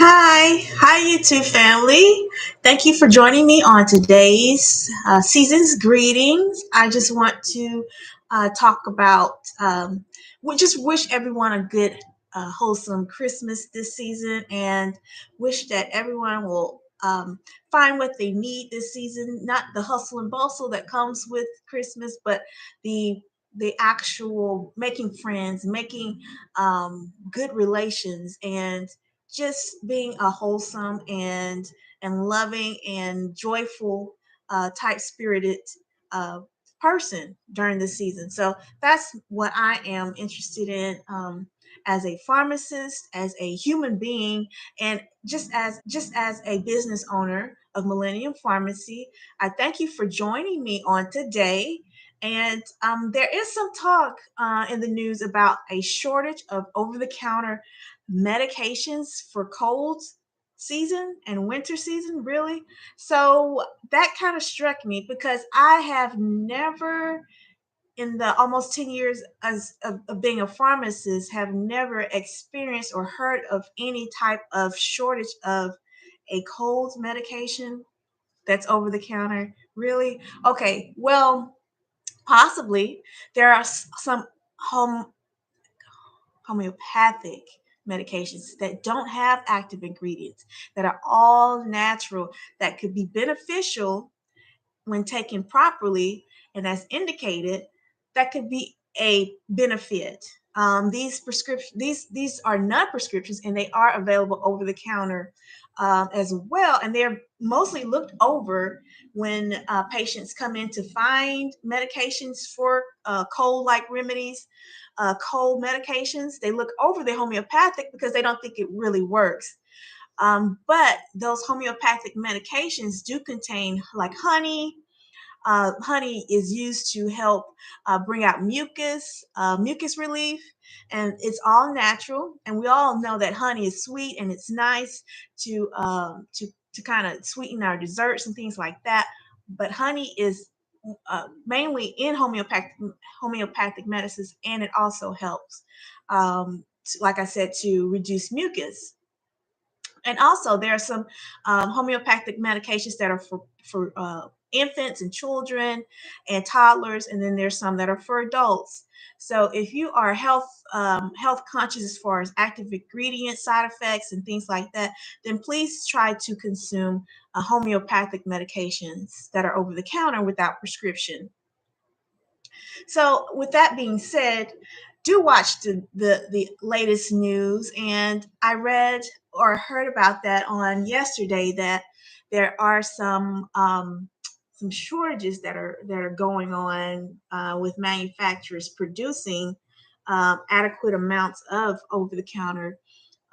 Hi, YouTube family. Thank you for joining me on today's season's greetings. I just want to talk about, we just wish everyone a good, wholesome Christmas this season and wish that everyone will find what they need this season, not the hustle and bustle that comes with Christmas, but the the actual making friends, making good relations, and just being a wholesome and loving and joyful type spirited uh, person during the season. So that's what I am interested in, as a pharmacist, as a human being, and just as a business owner of Millennium Pharmacy. I thank you for joining me on today. And there is some talk in the news about a shortage of over-the-counter medications for cold season and winter season, really. So that kind of struck me because I have never, in the almost 10 years of being a pharmacist, have never experienced or heard of any type of shortage of a cold medication that's over the counter. Really? Okay, well, possibly there are some home homeopathic medications that don't have active ingredients, that are all natural, that could be beneficial when taken properly and as indicated, that could be a benefit. These are not prescriptions, and they are available over the counter as well. And they're mostly looked over when patients come in to find medications for cold-like remedies, cold medications. They look over the homeopathic because they don't think it really works. But those homeopathic medications do contain, like honey. Honey is used to help bring out mucus relief, and it's all natural. And we all know that honey is sweet and it's nice to kind of sweeten our desserts and things like that. But honey is mainly in homeopathic medicines, and it also helps, like I said, to reduce mucus. And also, there are some homeopathic medications that are for infants and children and toddlers, and then there's some that are for adults. So, if you are health conscious as far as active ingredient side effects and things like that, then please try to consume homeopathic medications that are over the counter without prescription. So, with that being said, do watch the latest news. And I read or heard about that on yesterday, that there are some shortages that are going on with manufacturers producing adequate amounts of over the counter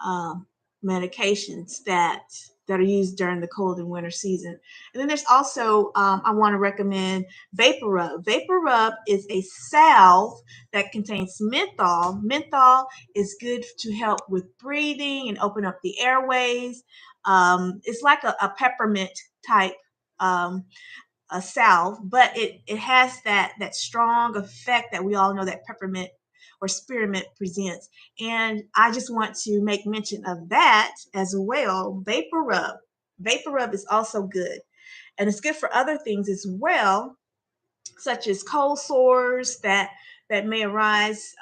um, medications that are used during the cold and winter season. And then there's also, I want to recommend Vapor Rub. Vapor Rub is a salve that contains menthol. Menthol is good to help with breathing and open up the airways. It's like a peppermint type um, a salve, but it has that strong effect that we all know that peppermint or spearmint presents. And I just want to make mention of that as well. Vapor Rub. Vapor Rub is also good, and it's good for other things as well, such as cold sores that may arise.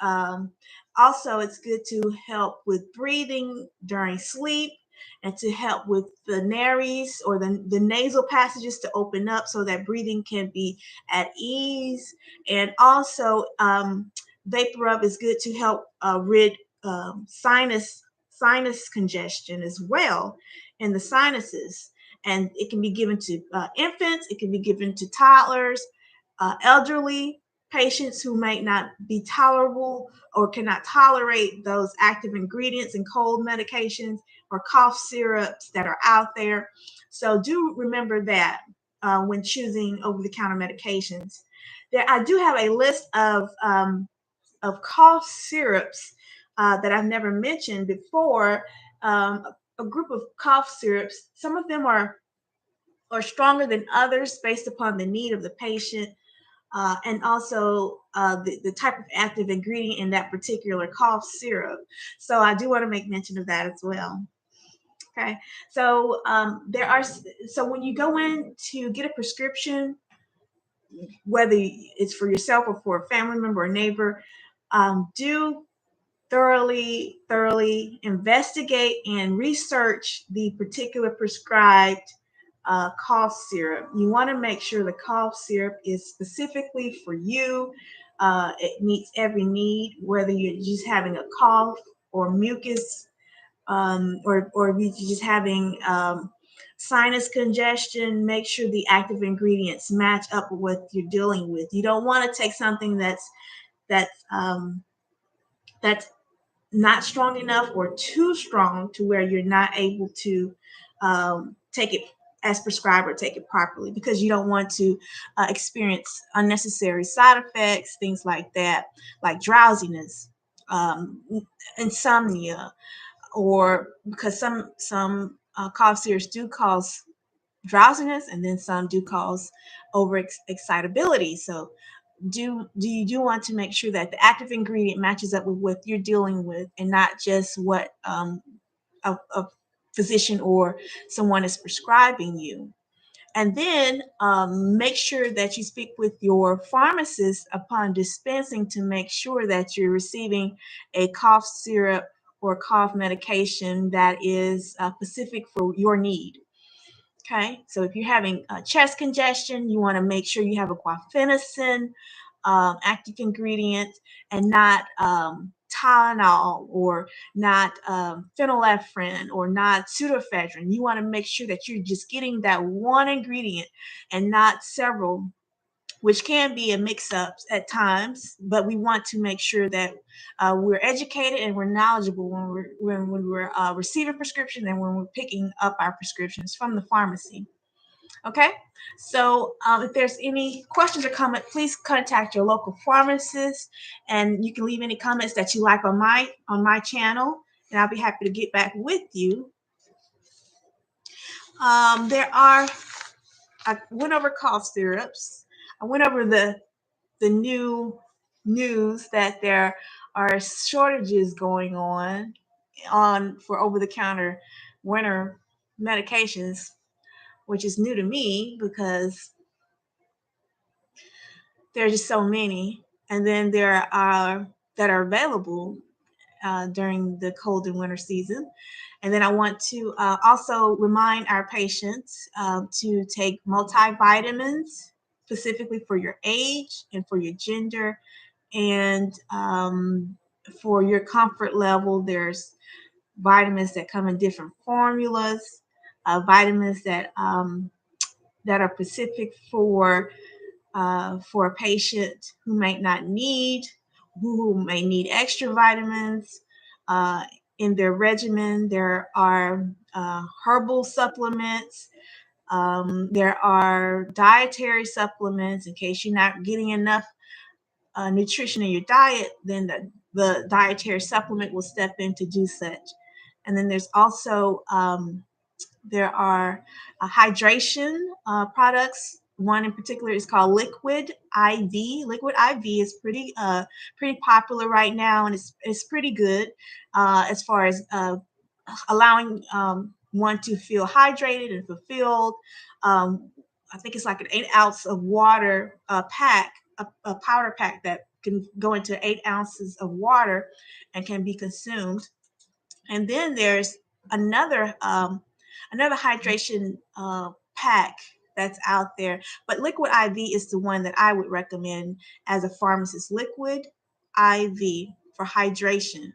Also, it's good to help with breathing during sleep, and to help with the nares or the nasal passages to open up so that breathing can be at ease. And also, vapor rub is good to help rid sinus congestion as well in the sinuses. And it can be given to infants, it can be given to toddlers, elderly patients who might not be tolerable or cannot tolerate those active ingredients in cold medications or cough syrups that are out there. So do remember that when choosing over-the-counter medications. There, I do have a list of cough syrups that I've never mentioned before. A group of cough syrups. Some of them are stronger than others based upon the need of the patient, and also the type of active ingredient in that particular cough syrup. So I do want to make mention of that as well. Okay, so so when you go in to get a prescription, whether it's for yourself or for a family member or neighbor, do thoroughly investigate and research the particular prescribed cough syrup. You want to make sure the cough syrup is specifically for you. It meets every need, whether you're just having a cough or mucus, or if you're just having sinus congestion. Make sure the active ingredients match up with what you're dealing with. You don't want to take something that's that's not strong enough or too strong to where you're not able to take it as prescribed or take it properly, because you don't want to experience unnecessary side effects, things like that, like drowsiness, um, insomnia, or because some cough syrups do cause drowsiness, and then some do cause over excitability. So you do want to make sure that the active ingredient matches up with what you're dealing with, and not just what a physician or someone is prescribing you. And then make sure that you speak with your pharmacist upon dispensing to make sure that you're receiving a cough syrup or cough medication that is specific for your need. Okay, so if you're having chest congestion, you want to make sure you have a guaifenesin active ingredient, and not Tylenol, or not phenylephrine, or not pseudoephedrine. You want to make sure that you're just getting that one ingredient and not several, which can be a mix-up at times. But we want to make sure that we're educated and we're knowledgeable when we're receiving prescriptions and when we're picking up our prescriptions from the pharmacy. Okay, so if there's any questions or comments, please contact your local pharmacist, and you can leave any comments that you like on my channel, and I'll be happy to get back with you. There are I went over cough syrups. I went over the new news that there are shortages going on for over-the-counter winter medications, which is new to me because there are just so many. And then there are that are available during the cold and winter season. And then I want to also remind our patients to take multivitamins specifically for your age and for your gender, and for your comfort level. There's vitamins that come in different formulas, vitamins that are specific for a patient who might not need, who may need extra vitamins in their regimen. There are herbal supplements. There are dietary supplements in case you're not getting enough nutrition in your diet. Then the dietary supplement will step in to do such. And then there's also there are hydration products. One in particular is called Liquid IV. Liquid IV is pretty popular right now, and it's pretty good as far as allowing one to feel hydrated and fulfilled. I think it's like an 8 ounce of water pack, a powder pack that can go into 8 ounces of water and can be consumed. And then there's another another hydration pack that's out there, but Liquid IV is the one that I would recommend as a pharmacist. Liquid IV for hydration.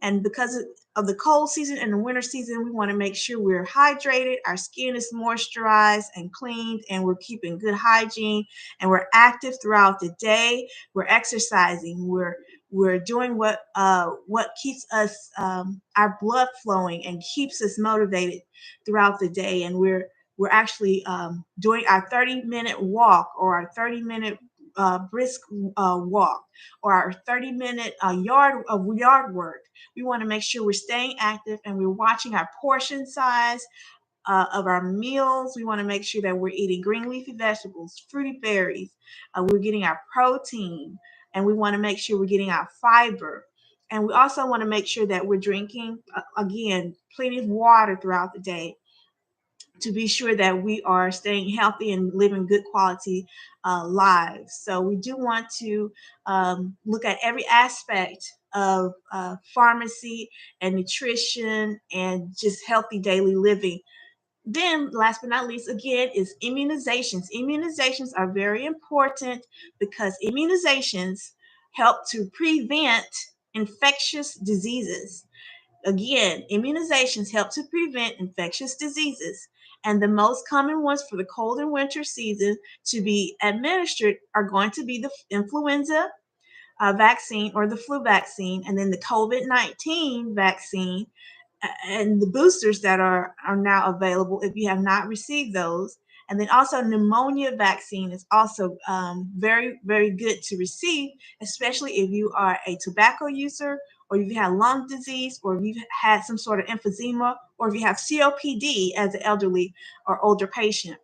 And because of the cold season and the winter season, we want to make sure we're hydrated, our skin is moisturized and cleaned, and we're keeping good hygiene, and we're active throughout the day. We're exercising. We're doing what keeps us our blood flowing and keeps us motivated throughout the day. And we're actually doing our 30-minute walk, or our 30-minute brisk walk, or our 30-minute yard work. We want to make sure we're staying active and we're watching our portion size of our meals. We want to make sure that we're eating green leafy vegetables, fruity berries. We're getting our protein, and we want to make sure we're getting our fiber. And we also want to make sure that we're drinking, again, plenty of water throughout the day to be sure that we are staying healthy and living good quality lives. So we do want to look at every aspect of pharmacy and nutrition and just healthy daily living. Then, last but not least, again, is immunizations. Immunizations are very important because immunizations help to prevent infectious diseases. Again, immunizations help to prevent infectious diseases. And the most common ones for the cold and winter season to be administered are going to be the influenza vaccine or the flu vaccine, and then the COVID-19 vaccine, and the boosters that are now available if you have not received those. And then also pneumonia vaccine is also very, very good to receive, especially if you are a tobacco user, or if you have lung disease, or if you've had some sort of emphysema, or if you have COPD as an elderly or older patient.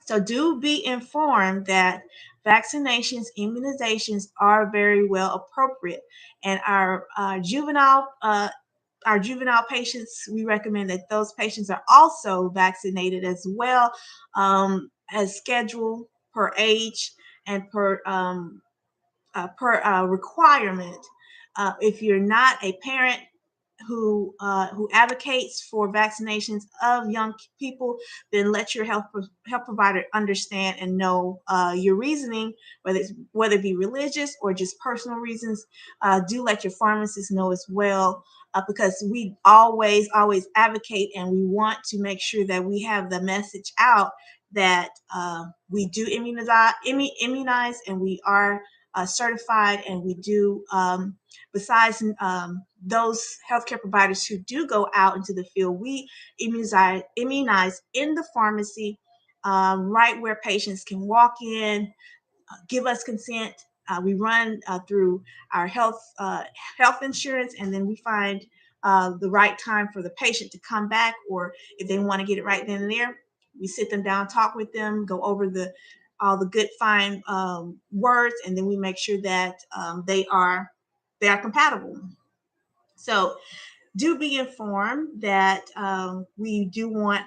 So do be informed that vaccinations, immunizations are very well appropriate. And our juvenile patients, we recommend that those patients are also vaccinated as well, as scheduled per age and per requirement. If you're not a parent who advocates for vaccinations of young people, then let your health provider understand and know your reasoning, whether it be religious or just personal reasons. Do let your pharmacist know as well, because we always advocate, and we want to make sure that we have the message out that we do immunize, and we are certified, and we do, besides those healthcare providers who do go out into the field, we immunize in the pharmacy, right where patients can walk in, give us consent. We run through our health insurance, and then we find the right time for the patient to come back, or if they want to get it right then and there, we sit them down, talk with them, go over all the good fine words, and then we make sure that they are compatible. So do be informed that we do want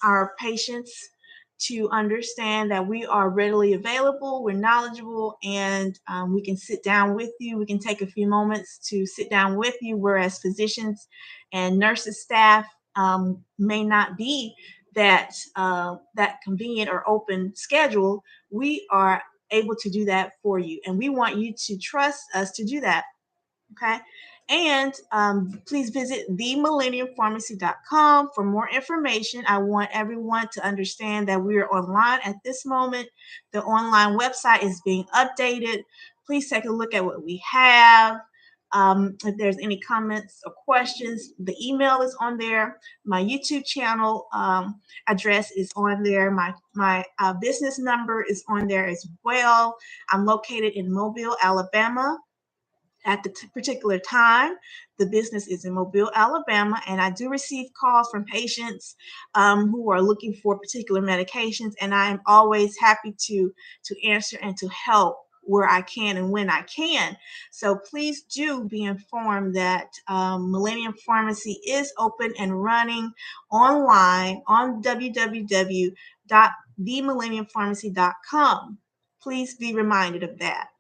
our patients to understand that we are readily available, we're knowledgeable, and we can sit down with you. We can take a few moments to sit down with you, whereas physicians and nurses staff may not be that convenient or open schedule. We are able to do that for you, and we want you to trust us to do that. Okay. And please visit themillenniumpharmacy.com for more information. I want everyone to understand that we are online at this moment. The online website is being updated. Please take a look at what we have. If there's any comments or questions, the email is on there. My YouTube channel address is on there. My business number is on there as well. I'm located in Mobile, Alabama. At the particular time, the business is in Mobile, Alabama, and I do receive calls from patients who are looking for particular medications, and I am always happy to answer and to help where I can and when I can. So please do be informed that Millennium Pharmacy is open and running online on www.themillenniumpharmacy.com. Please be reminded of that.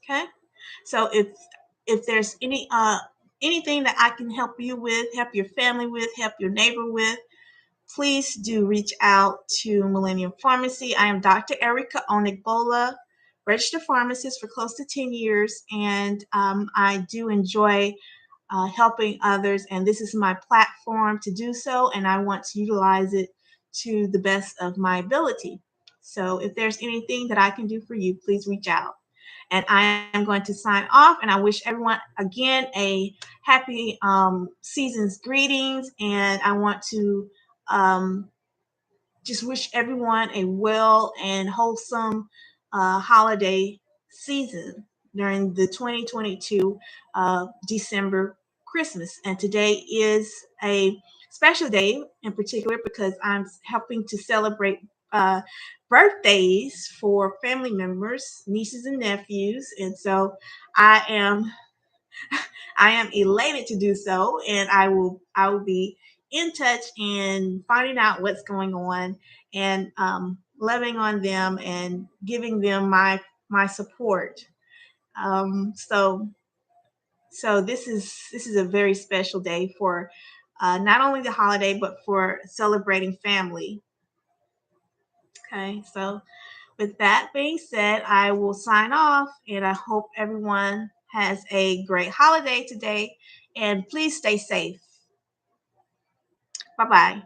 Okay. So if there's anything that I can help you with, help your family with, help your neighbor with, please do reach out to Millennium Pharmacy. I am Dr. Erica Onigbola, registered pharmacist for close to 10 years, and I do enjoy helping others, and this is my platform to do so, and I want to utilize it to the best of my ability. So if there's anything that I can do for you, please reach out. And I am going to sign off, and I wish everyone again a happy season's greetings, and I want to just wish everyone a well and wholesome holiday season during the 2022 December Christmas. And today is a special day in particular because I'm helping to celebrate birthdays for family members, nieces and nephews, and so I am I am elated to do so, and I will be in touch and finding out what's going on, and loving on them and giving them my support. So this is a very special day for not only the holiday but for celebrating family. Okay, so with that being said, I will sign off, and I hope everyone has a great holiday today, and please stay safe. Bye bye.